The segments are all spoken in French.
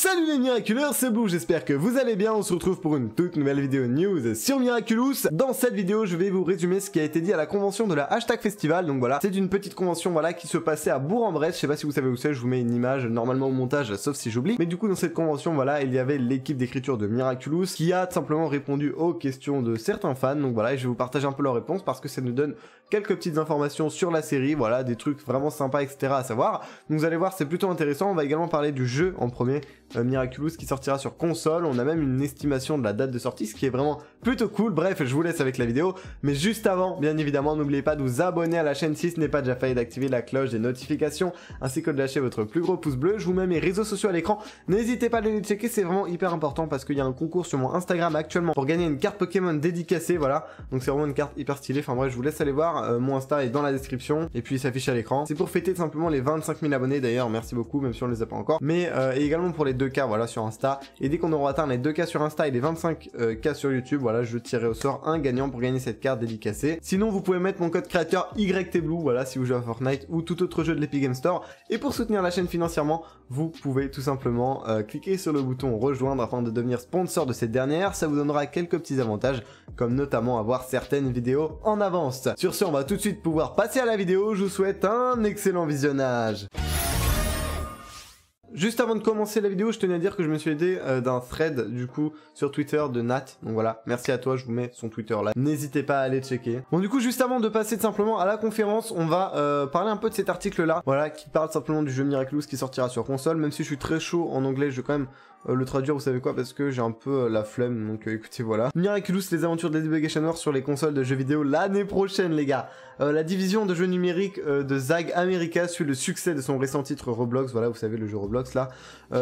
Salut les Miraculeurs, c'est Blue, j'espère que vous allez bien. On se retrouve pour une toute nouvelle vidéo news sur Miraculous. Dans cette vidéo, je vais vous résumer ce qui a été dit à la convention de la Hashtag Festival. Donc voilà, c'est une petite convention voilà qui se passait à Bourg-en-Bresse. Je sais pas si vous savez où c'est, je vous mets une image normalement au montage, sauf si j'oublie. Mais du coup, dans cette convention, voilà, il y avait l'équipe d'écriture de Miraculous qui a simplement répondu aux questions de certains fans. Donc voilà, et je vais vous partager un peu leurs réponses parce que ça nous donne quelques petites informations sur la série, voilà, des trucs vraiment sympas, etc. à savoir. Donc vous allez voir, c'est plutôt intéressant. On va également parler du jeu en premier. Miraculous qui sortira sur console, on a même une estimation de la date de sortie, ce qui est vraiment plutôt cool. Bref, je vous laisse avec la vidéo, mais juste avant, bien évidemment, n'oubliez pas de vous abonner à la chaîne si ce n'est pas déjà fait et d'activer la cloche des notifications, ainsi que de lâcher votre plus gros pouce bleu. Je vous mets mes réseaux sociaux à l'écran, n'hésitez pas à les checker, c'est vraiment hyper important parce qu'il y a un concours sur mon Instagram actuellement pour gagner une carte Pokémon dédicacée, voilà, donc c'est vraiment une carte hyper stylée. Enfin bref, je vous laisse aller voir, mon Insta est dans la description, et puis il s'affiche à l'écran. C'est pour fêter simplement les 25 000 abonnés d'ailleurs, merci beaucoup, même si on les a pas encore, mais et également pour les 2K, voilà, sur Insta. Et dès qu'on aura atteint les 2K sur Insta et les 25K sur YouTube, voilà, je tirerai au sort un gagnant pour gagner cette carte dédicacée. Sinon, vous pouvez mettre mon code créateur YTBlue, voilà, si vous jouez à Fortnite ou tout autre jeu de l'Epic Game Store. Et pour soutenir la chaîne financièrement, vous pouvez tout simplement cliquer sur le bouton rejoindre afin de devenir sponsor de cette dernière. Ça vous donnera quelques petits avantages, comme notamment avoir certaines vidéos en avance. Sur ce, on va tout de suite pouvoir passer à la vidéo. Je vous souhaite un excellent visionnage. Juste avant de commencer la vidéo, je tenais à dire que je me suis aidé d'un thread du coup sur Twitter de Nat. Donc voilà, merci à toi, je vous mets son Twitter là. N'hésitez pas à aller checker. Bon du coup, juste avant de passer simplement à la conférence, on va parler un peu de cet article là. Voilà, qui parle simplement du jeu Miraculous qui sortira sur console. Même si je suis très chaud en anglais, je vais quand même le traduire, vous savez quoi, parce que j'ai un peu la flemme, donc écoutez, voilà. Miraculous, les aventures de Lady Bug Noir sur les consoles de jeux vidéo l'année prochaine, les gars. La division de jeux numériques de Zag America suit le succès de son récent titre Roblox, voilà, vous savez, le jeu Roblox là,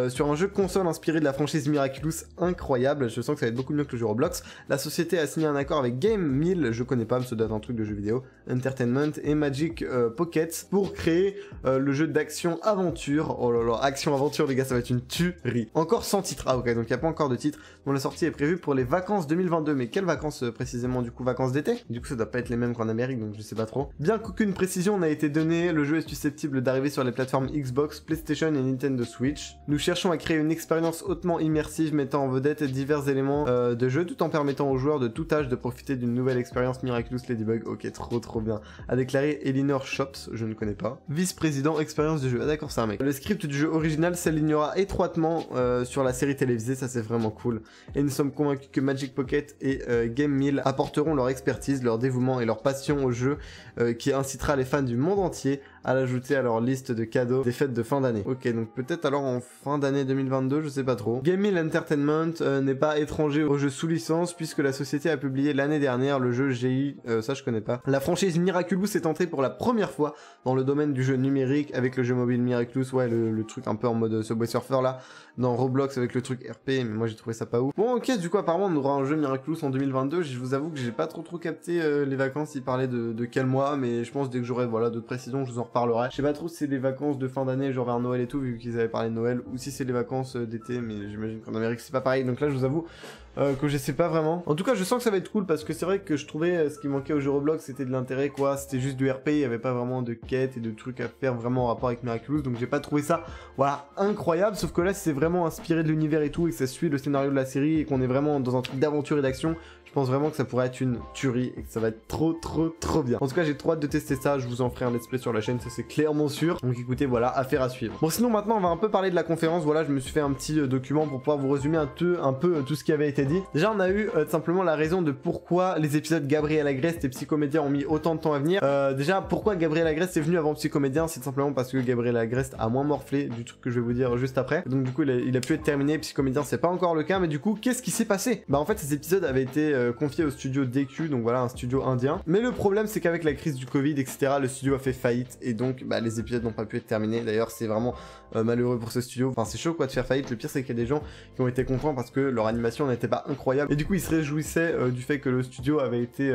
sur un jeu console inspiré de la franchise Miraculous, incroyable, je sens que ça va être beaucoup mieux que le jeu Roblox. La société a signé un accord avec Game 1000, je connais pas, mais ça doit être un truc de jeu vidéo, Entertainment et Magic Pocket pour créer le jeu d'action-aventure. Oh là là, action-aventure, les gars, ça va être une tuerie. Encore sans titre, ah ok, donc il n'y a pas encore de titre, dont la sortie est prévue pour les vacances 2022, mais quelles vacances précisément, du coup, vacances d'été? Du coup, ça doit pas être les mêmes qu'en Amérique, donc je sais pas trop. Bien qu'aucune précision n'a été donnée, le jeu est susceptible d'arriver sur les plateformes Xbox, PlayStation et Nintendo Switch. Nous cherchons à créer une expérience hautement immersive mettant en vedette divers éléments de jeu, tout en permettant aux joueurs de tout âge de profiter d'une nouvelle expérience Miraculous Ladybug. Ok, trop bien, a déclaré Elinor Shops, je ne connais pas, vice-président expérience du jeu. Ah d'accord, c'est un mec. Le script du jeu original s'alignera étroitement sur la série télévisée, ça c'est vraiment cool. Et nous sommes convaincus que Magic Pocket et Game 1000 apporteront leur expertise, leur dévouement et leur passion au jeu, qui incitera les fans du monde entier à l'ajouter à leur liste de cadeaux des fêtes de fin d'année. Ok, donc peut-être alors en fin d'année 2022, je sais pas trop. Game 1000 Entertainment n'est pas étranger au jeu sous licence puisque la société a publié l'année dernière le jeu GI, ça je connais pas. La franchise Miraculous est entrée pour la première fois dans le domaine du jeu numérique avec le jeu mobile Miraculous, ouais le truc un peu en mode Subway Surfer là, dans Roblox avec le truc RP, mais moi j'ai trouvé ça pas ouf. Bon ok, du coup apparemment on aura un jeu Miraculous en 2022, je vous avoue que j'ai pas trop capté les vacances, il parlait de quel mois, mais je pense dès que j'aurai voilà d'autres précisions, je vous en reparlerai. Je sais pas trop si c'est les vacances de fin d'année, genre vers Noël et tout, vu qu'ils avaient parlé de Noël, ou si c'est les vacances d'été, mais j'imagine qu'en Amérique c'est pas pareil, donc là je vous avoue que je sais pas vraiment. En tout cas je sens que ça va être cool parce que c'est vrai que je trouvais ce qui manquait au jeu Roblox c'était de l'intérêt quoi, c'était juste du RP, il y avait pas vraiment de quêtes et de trucs à faire vraiment en rapport avec Miraculous, donc j'ai pas trouvé ça voilà incroyable, sauf que là c'est vraiment inspiré de l'univers et tout et que ça suit le scénario de la série et qu'on est vraiment dans un truc d'aventure et d'action. Je pense vraiment que ça pourrait être une tuerie et que ça va être trop bien. En tout cas j'ai trop hâte de tester ça, je vous en ferai un let's play sur la chaîne, ça c'est clairement sûr. Donc écoutez voilà, affaire à suivre. Bon sinon maintenant on va un peu parler de la conférence, voilà je me suis fait un petit document pour pouvoir vous résumer un peu tout ce qui avait été dit. Déjà on a eu simplement la raison de pourquoi les épisodes Gabriel Agreste et Psychomédien ont mis autant de temps à venir. Déjà pourquoi Gabriel Agreste est venu avant Psychomédien, c'est simplement parce que Gabriel Agreste a moins morflé du truc que je vais vous dire juste après. Donc du coup il a pu être terminé, Psychomédien c'est pas encore le cas, mais du coup qu'est-ce qui s'est passé? Bah en fait ces épisodes avaient été confié au studio DQ, donc voilà un studio indien, mais le problème c'est qu'avec la crise du Covid etc le studio a fait faillite et donc bah, les épisodes n'ont pas pu être terminés. D'ailleurs c'est vraiment malheureux pour ce studio, enfin c'est chaud quoi de faire faillite. Le pire c'est qu'il y a des gens qui ont été contents parce que leur animation n'était pas incroyable et du coup ils se réjouissaient du fait que le studio avait été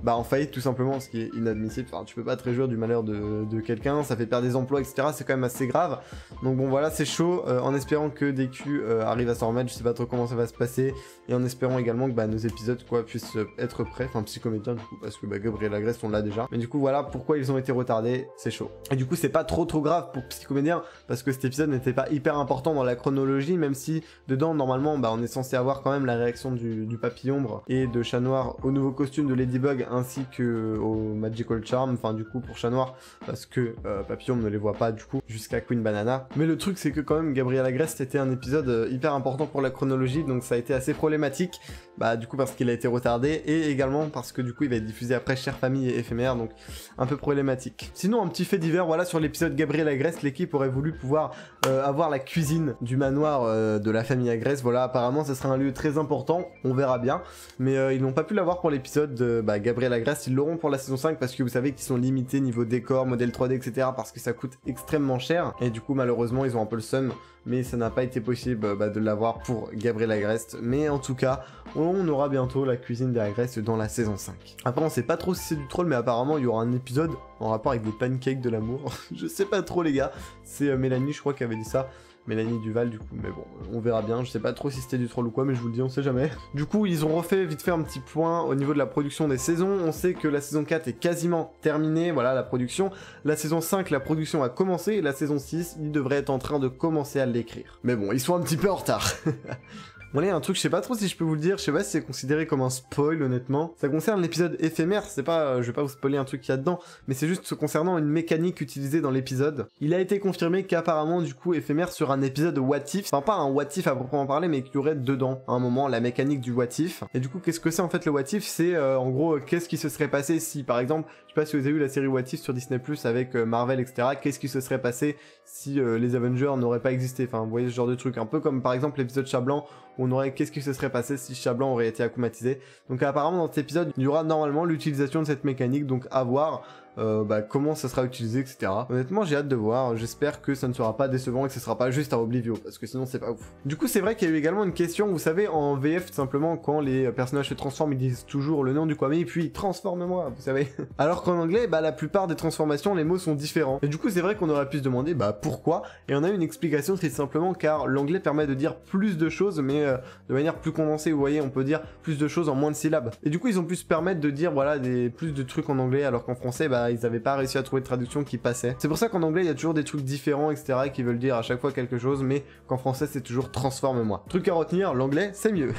en faillite tout simplement, ce qui est inadmissible. Enfin tu peux pas te réjouir du malheur de quelqu'un, ça fait perdre des emplois etc, c'est quand même assez grave. Donc bon voilà c'est chaud, en espérant que DQ arrive à s'en remettre, je sais pas trop comment ça va se passer et en espérant également que nos épisodes l'épisode quoi puisse être prêt, enfin Psychomédien du coup, parce que Gabriel Agreste on l'a déjà, mais du coup voilà pourquoi ils ont été retardés, c'est chaud. Et du coup c'est pas trop grave pour Psychomédien, parce que cet épisode n'était pas hyper important dans la chronologie, même si dedans normalement on est censé avoir quand même la réaction du Papillombre et de Chat Noir au nouveau costume de Ladybug ainsi que au Magical Charm, enfin du coup pour Chat Noir, parce que Papillombre ne les voit pas du coup jusqu'à Queen Banana. Mais le truc c'est que quand même Gabriel Agreste était un épisode hyper important pour la chronologie, donc ça a été assez problématique, du coup parce qu'il a été retardé, et également parce que du coup il va être diffusé après Chère Famille et Éphémère, donc un peu problématique. Sinon un petit fait divers, voilà, sur l'épisode Gabriel Agreste, l'équipe aurait voulu pouvoir avoir la cuisine du manoir de la famille Agreste, voilà, apparemment ce sera un lieu très important, on verra bien, mais ils n'ont pas pu l'avoir pour l'épisode de Gabriel Agreste, ils l'auront pour la saison 5 parce que vous savez qu'ils sont limités niveau décor, modèle 3D, etc. parce que ça coûte extrêmement cher, et du coup malheureusement ils ont un peu le seum, mais ça n'a pas été possible de l'avoir pour Gabriel Agreste, mais en tout cas on aura bientôt la cuisine des Agreste dans la saison 5. Après on sait pas trop si c'est du troll, mais apparemment il y aura un épisode en rapport avec des pancakes de l'amour, je sais pas trop les gars, c'est Mélanie je crois qui avait dit ça, Mélanie Duval du coup, mais bon, on verra bien, je sais pas trop si c'était du troll ou quoi, mais je vous le dis, on sait jamais. Du coup, ils ont refait vite fait un petit point au niveau de la production des saisons, on sait que la saison 4 est quasiment terminée, voilà la production, la saison 5, la production a commencé, et la saison 6, ils devraient être en train de commencer à l'écrire. Mais bon, ils sont un petit peu en retard. Bon là, il y a un truc, je sais pas trop si je peux vous le dire, je sais pas si c'est considéré comme un spoil honnêtement. Ça concerne l'épisode éphémère, c'est pas, je vais pas vous spoiler un truc qu'il y a dedans, mais c'est juste concernant une mécanique utilisée dans l'épisode. Il a été confirmé qu'apparemment du coup éphémère sur un épisode what if, enfin pas un what if à proprement parler, mais qu'il y aurait dedans à un moment la mécanique du what if. Et du coup qu'est-ce que c'est en fait le what if? C'est en gros qu'est-ce qui se serait passé si par exemple, je sais pas si vous avez vu la série What If sur Disney Plus avec Marvel etc, qu'est-ce qui se serait passé si les Avengers n'auraient pas existé, enfin vous voyez ce genre de truc, un peu comme par exemple l'épisode Chat Blanc, où on aurait qu'est-ce qui se serait passé si Chat Blanc aurait été akumatisé. Donc apparemment dans cet épisode il y aura normalement l'utilisation de cette mécanique, donc à voir comment ça sera utilisé, etc. Honnêtement j'ai hâte de voir, j'espère que ça ne sera pas décevant et que ce sera pas juste un Oblivio, parce que sinon c'est pas ouf. Du coup c'est vrai qu'il y a eu également une question, vous savez en VF tout simplement quand les personnages se transforment ils disent toujours le nom du Kwame puis transforme-moi, vous savez. Alors qu'en anglais la plupart des transformations les mots sont différents. Et du coup c'est vrai qu'on aurait pu se demander pourquoi, et on a une explication très simplement car l'anglais permet de dire plus de choses mais de manière plus condensée, vous voyez, on peut dire plus de choses en moins de syllabes. Et du coup ils ont pu se permettre de dire voilà plus de trucs en anglais, alors qu'en français ils avaient pas réussi à trouver de traduction qui passait. C'est pour ça qu'en anglais il y a toujours des trucs différents etc qui veulent dire à chaque fois quelque chose, mais qu'en français c'est toujours transforme-moi. Truc à retenir, l'anglais c'est mieux.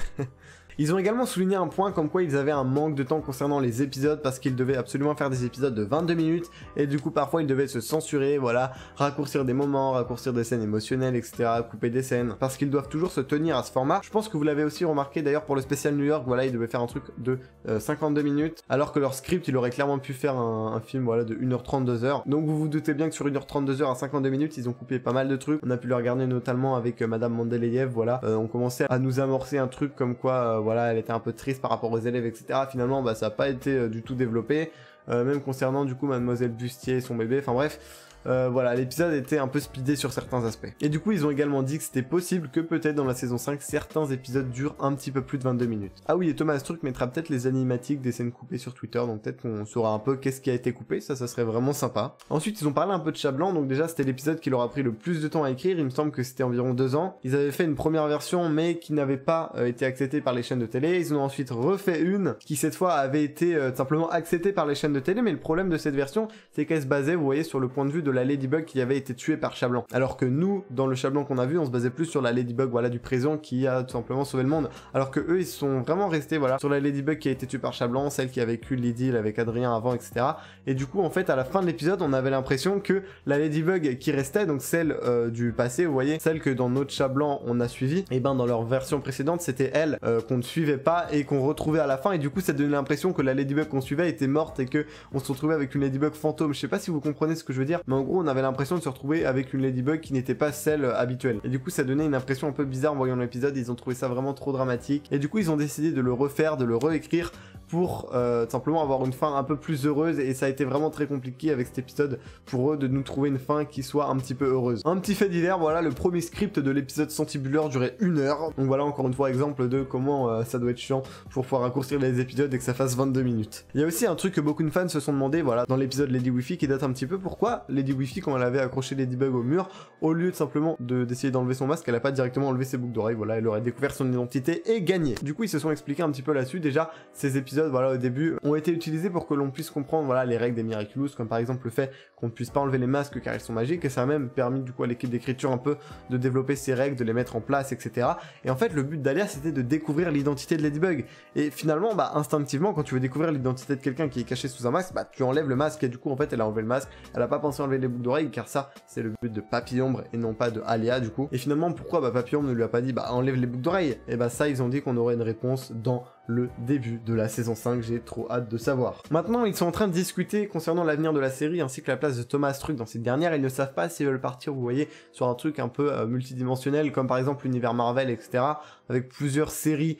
Ils ont également souligné un point comme quoi ils avaient un manque de temps concernant les épisodes parce qu'ils devaient absolument faire des épisodes de 22 minutes et du coup parfois ils devaient se censurer, voilà, raccourcir des moments, raccourcir des scènes émotionnelles etc, couper des scènes parce qu'ils doivent toujours se tenir à ce format. Je pense que vous l'avez aussi remarqué d'ailleurs pour le spécial New York, voilà, ils devaient faire un truc de 52 minutes alors que leur script il aurait clairement pu faire un film voilà de 1h30 2h. Donc vous vous doutez bien que sur 1h30 2h à 52 minutes ils ont coupé pas mal de trucs. On a pu le regarder notamment avec Madame Mendeleïev, voilà, on commençait à nous amorcer un truc comme quoi voilà, elle était un peu triste par rapport aux élèves, etc. Finalement, ça n'a pas été du tout développé, même concernant du coup Mademoiselle Bustier et son bébé, enfin bref. Voilà, l'épisode était un peu speedé sur certains aspects. Et du coup, ils ont également dit que c'était possible que peut-être dans la saison 5, certains épisodes durent un petit peu plus de 22 minutes. Ah oui, et Thomas Struck mettra peut-être les animatiques des scènes coupées sur Twitter, donc peut-être qu'on saura un peu qu'est-ce qui a été coupé, ça serait vraiment sympa. Ensuite, ils ont parlé un peu de Chat Blanc, donc déjà c'était l'épisode qui leur a pris le plus de temps à écrire, il me semble que c'était environ 2 ans. Ils avaient fait une première version, mais qui n'avait pas été acceptée par les chaînes de télé. Ils ont ensuite refait une, qui cette fois avait été simplement acceptée par les chaînes de télé, mais le problème de cette version, c'est qu'elle se basait, vous voyez, sur le point de vue de la Ladybug qui avait été tuée par Chat Blanc. Alors que nous, dans le Chat Blanc qu'on a vu, on se basait plus sur la Ladybug, voilà, du présent qui a tout simplement sauvé le monde. Alors que eux, ils sont vraiment restés, voilà, sur la Ladybug qui a été tuée par Chat Blanc, celle qui a vécu l'idylle avec Adrien avant, etc. Et du coup, en fait, à la fin de l'épisode, on avait l'impression que la Ladybug qui restait, donc celle du passé, vous voyez, celle que dans notre Chat Blanc on a suivi, et ben dans leur version précédente, c'était elle qu'on ne suivait pas et qu'on retrouvait à la fin. Et du coup, ça donnait l'impression que la Ladybug qu'on suivait était morte et que on se retrouvait avec une Ladybug fantôme. Je sais pas si vous comprenez ce que je veux dire, mais en gros, on avait l'impression de se retrouver avec une Ladybug qui n'était pas celle habituelle. Et du coup, ça donnait une impression un peu bizarre en voyant l'épisode. Ils ont trouvé ça vraiment trop dramatique. Et du coup, ils ont décidé de le refaire, de le réécrire pour simplement avoir une fin un peu plus heureuse, et ça a été vraiment très compliqué avec cet épisode pour eux de nous trouver une fin qui soit un petit peu heureuse. Un petit fait divers, voilà, le premier script de l'épisode Sentibuleur durait 1 heure, donc voilà encore une fois exemple de comment ça doit être chiant pour pouvoir raccourcir les épisodes et que ça fasse 22 minutes. Il y a aussi un truc que beaucoup de fans se sont demandé, voilà, dans l'épisode Lady Wifi qui date un petit peu, pourquoi Lady Wifi, quand elle avait accroché Ladybug au mur, au lieu de simplement d'essayer d'enlever son masque, elle a pas directement enlevé ses boucles d'oreilles, voilà, elle aurait découvert son identité et gagné. Du coup ils se sont expliqués un petit peu là-dessus. Déjà ces épisodes, voilà, au début ont été utilisés pour que l'on puisse comprendre, voilà, les règles des Miraculous, comme par exemple le fait qu'on ne puisse pas enlever les masques car ils sont magiques, et ça a même permis du coup à l'équipe d'écriture un peu de développer ces règles, de les mettre en place, etc. Et en fait le but d'Alia c'était de découvrir l'identité de Ladybug, et finalement bah instinctivement quand tu veux découvrir l'identité de quelqu'un qui est caché sous un masque, bah tu enlèves le masque, et du coup en fait elle a enlevé le masque, elle a pas pensé enlever les boucles d'oreilles car ça c'est le but de Papillombre et non pas de Alia du coup. Et finalement pourquoi bah Papillombre ne lui a pas dit bah enlève les boucles d'oreilles, et bah ça ils ont dit qu'on aurait une réponse dans le début de la saison 5, j'ai trop hâte de savoir. Maintenant ils sont en train de discuter concernant l'avenir de la série ainsi que la place de Thomas Truc dans cette dernière. Ils ne savent pas s'ils veulent partir, vous voyez, sur un truc un peu multidimensionnel comme par exemple l'univers Marvel, etc. avec plusieurs séries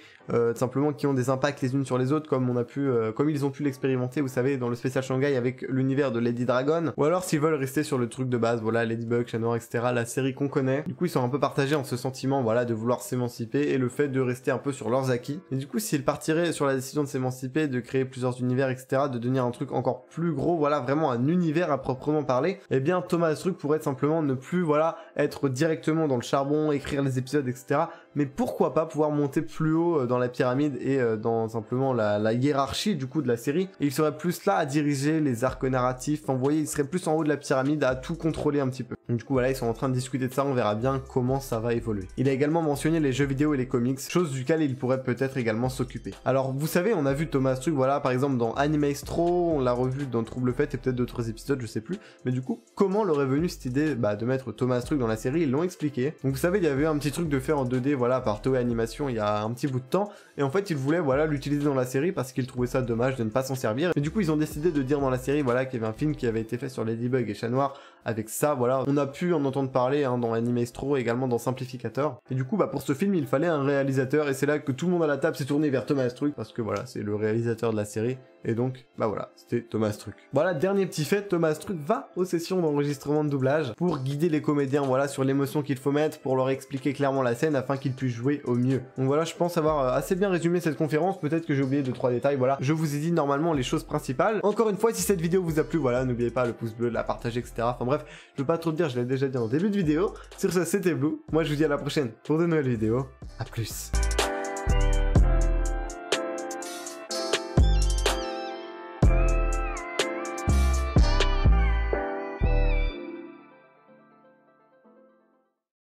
simplement qui ont des impacts les unes sur les autres, comme on a pu, comme ils ont pu l'expérimenter, vous savez, dans le spécial Shanghai avec l'univers de Lady Dragon, ou alors s'ils veulent rester sur le truc de base, voilà, Ladybug, Chat Noir, etc., la série qu'on connaît. Du coup ils sont un peu partagés en ce sentiment, voilà, de vouloir s'émanciper et le fait de rester un peu sur leurs acquis. Et du coup s'ils partiraient sur la décision de s'émanciper, de créer plusieurs univers, etc., de devenir un truc encore plus gros, voilà, vraiment un univers à proprement parler, eh bien Thomas Truc pourrait simplement ne plus, voilà, être directement dans le charbon, écrire les épisodes, etc., mais pourquoi pas pouvoir monter plus haut dans la pyramide et dans simplement la hiérarchie du coup de la série, et il serait plus là à diriger les arcs narratifs, enfin vous voyez, il serait plus en haut de la pyramide à tout contrôler un petit peu. Donc du coup voilà, ils sont en train de discuter de ça, on verra bien comment ça va évoluer. Il a également mentionné les jeux vidéo et les comics, chose duquel il pourrait peut-être également s'occuper. Alors vous savez, on a vu Thomas Truc, voilà, par exemple dans Animaestro, on l'a revu dans Trouble Fête et peut-être d'autres épisodes, je sais plus, mais du coup, comment leur est venue cette idée de mettre Thomas Truc dans la série? Ils l'ont expliqué. Donc vous savez, il y avait un petit truc de faire en 2D, voilà, par Toei Animation il y a un petit bout de temps, et en fait ils voulaient, voilà, l'utiliser dans la série parce qu'ils trouvaient ça dommage de ne pas s'en servir, et du coup ils ont décidé de dire dans la série, voilà, qu'il y avait un film qui avait été fait sur Ladybug et Chat Noir avec ça, voilà, on a pu en entendre parler dans Animaestro et également dans Simplificator, et du coup bah pour ce film il fallait un réalisateur, et c'est là que tout le monde à la table s'est tourné vers Thomas Truc, parce que voilà, c'est le réalisateur de la série, et donc bah voilà, c'était Thomas Truc. Voilà, dernier petit fait, Thomas Truc va aux sessions d'enregistrement de doublage pour guider les comédiens, voilà, sur l'émotion qu'il faut mettre, pour leur expliquer clairement la scène afin qu'ils puissent jouer au mieux. Donc voilà, je pense avoir assez bien résumé cette conférence, peut-être que j'ai oublié 2-3 détails, voilà, je vous ai dit normalement les choses principales. Encore une fois, si cette vidéo vous a plu, voilà, n'oubliez pas le pouce bleu, de la partager, etc. Enfin bref, je veux pas trop te dire, je l'ai déjà dit en début de vidéo. Sur ce, c'était Blue, moi je vous dis à la prochaine pour de nouvelles vidéos, à plus.